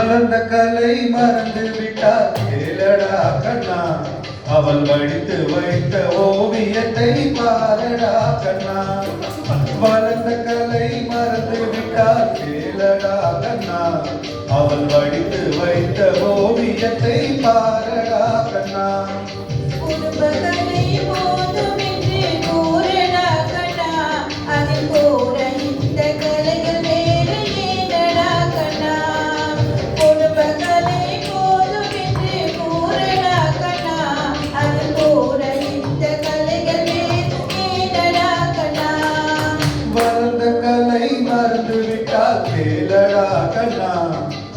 வளர்ந்த கலை மறந்து விட்டார் கேளடா கண்ணா, அவள் வடித்து வைத்த ஓவியத்தை பாரடா கண்ணா. வளர்ந்த கலை மறந்து விட்டார் கேளடா கண்ணா, அவள் வடித்து வைத்த ஓவியத்தை பாரடா கண்ணா. மறந்து விட்டால் கேளடா கண்ணா,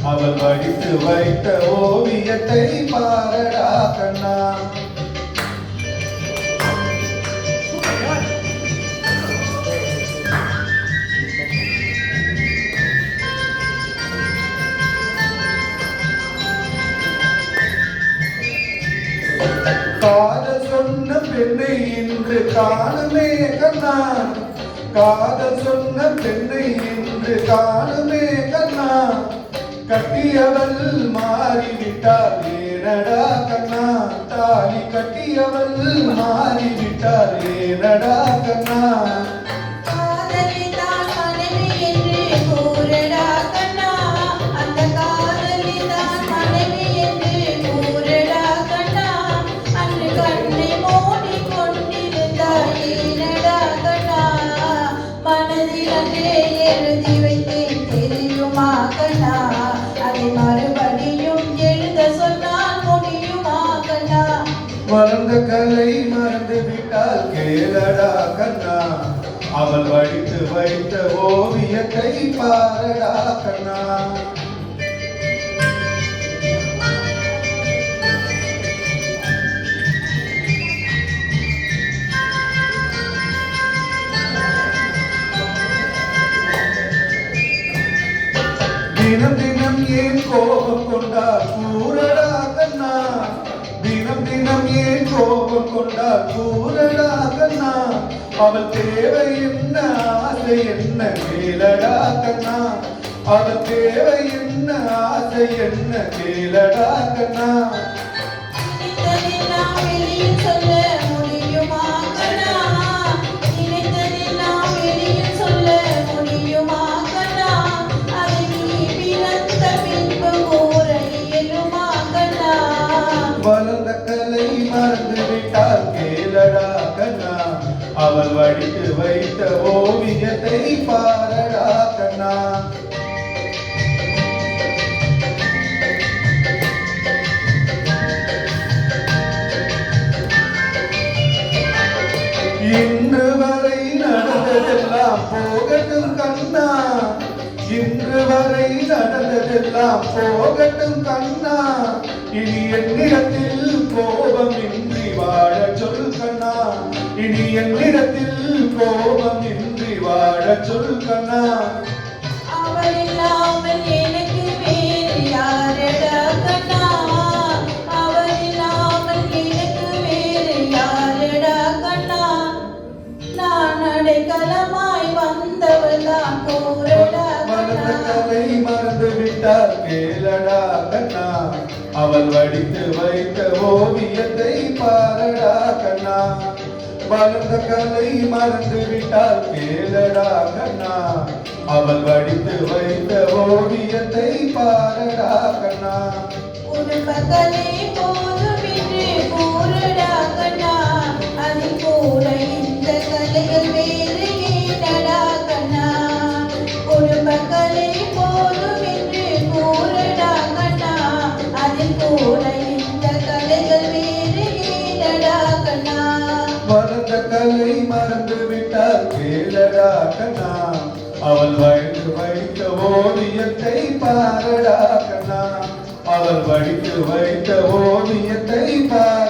அவள் வடித்து வைத்த ஓவியத்தை பாரடா கண்ணா. காதல் சொன்ன பெண்ணை இன்று காணுமே கண்ணா, காதல் சொன்ன பெண்ணை இன்று காணுமே கண்ணா. கட்டியவள் மாறிவிட்டாள் ஏனடா கண்ணா, தாலி கட்டியவள் மாறிவிட்டாள் ஏனடா கண்ணா. எழுதி வைத்தேன் தெரியுமா கண்ணா, அதை மறுபடியும் எழுத சொன்னால் முடியுமா கண்ணா. வளர்ந்த கலை மறந்து விட்டால் கேளடா கண்ணா, அவள் வடித்து வைத்த ஓவியத்தை பாரடா கண்ணா. தினம் தினம் ஏன் கோபம் கொண்டால் கூறடா கண்ணா, தினம் தினம் ஏன் கோபம் கொண்டால் கூறடா கண்ணா. அவள் தேவை என்ன ஆசை என்ன கேளடா கண்ணா, அவள் தேவை என்ன ஆசை என்ன கேளடா கண்ணா. வளர்ந்த கலை மறந்து விட்டால் கேளடா கண்ணா, அவள் வடித்து வைத்த ஓவியத்தை பாரடா கண்ணா. இன்று வரை நடந்ததெல்லாம் போகட்டும் கண்ணா, இன்று வரை நடந்ததெல்லாம் போகட்டும் கண்ணா. இனி என்னிடத்தில் கோபம் இன்றி வாழ சொல் கண்ணா, இனி என்னிடத்தில் கோபம் இன்றி வாழ சொல் கண்ணா. அவள் இல்லாமல் எனக்கு வேறு யாரடா கண்ணா, அவள் இல்லாமல் எனக்கு வேறு யாரடா கண்ணா. நான் அடைக்கலமாய் வந்தவள் தான் கூறடா கண்ணா. கலை மறந்து விட்டால் கேளடா கண்ணா, அவள் வடித்து வைத்த ஓவியத்தை பாரடா கண்ணா. வளர்ந்த கலை மறந்து விட்டால் கேளடா கண்ணா, அவள் வடித்து வைத்த ஓவியத்தை பாரடா கண்ணா. உடுப்பகலே போதும் என்று கூறடா கண்ணா, அதில் கூட இந்த கலைகள் வேறு ஏனடா கண்ணா. உடுப்பகலே போதும் என்று கூறடா கண்ணா, அதில் கூட இந்த கலைகள் வேறு ஏனடா கண்ணா. வளர்ந்த கலை மறந்து விட்டால் கேளடா கண்ணா, அவள் வடித்து வைத்த ஓவியத்தை பாரடா கண்ணா, அவள் வடித்து வைத்த ஓவியத்தை பார